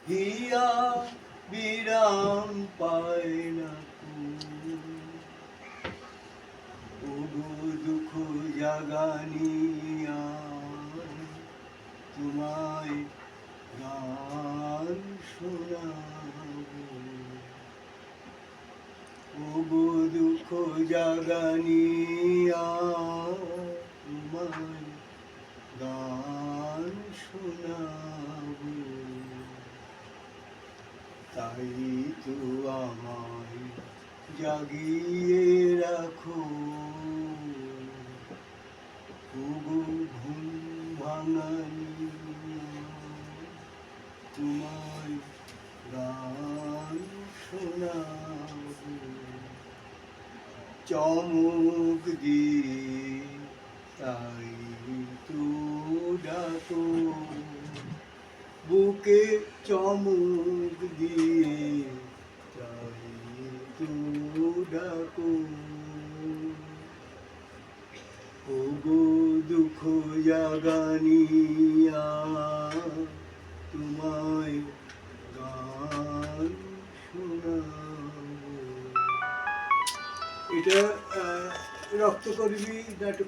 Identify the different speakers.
Speaker 1: হিয়া বিরাম পায় না ওগো দুঃখ জাগানিয়া তোমায় গান শোনাবো ওগো দুঃখ জাগানিয়া তোমায় গান শোনাবো তাই তো আমায় জাগিয়ে রাখো ওগো ঘুম ভাঙানিয়া তোমায় গান শোনাবো চমক দিয়ে তাই তো ডাকো বুকে চমক দিয়ে তাই তো ডাকো ওগো দুঃখ জাগানিয়া তোমায় গান শোনাবো। এটা রক্তকরবী নাটক।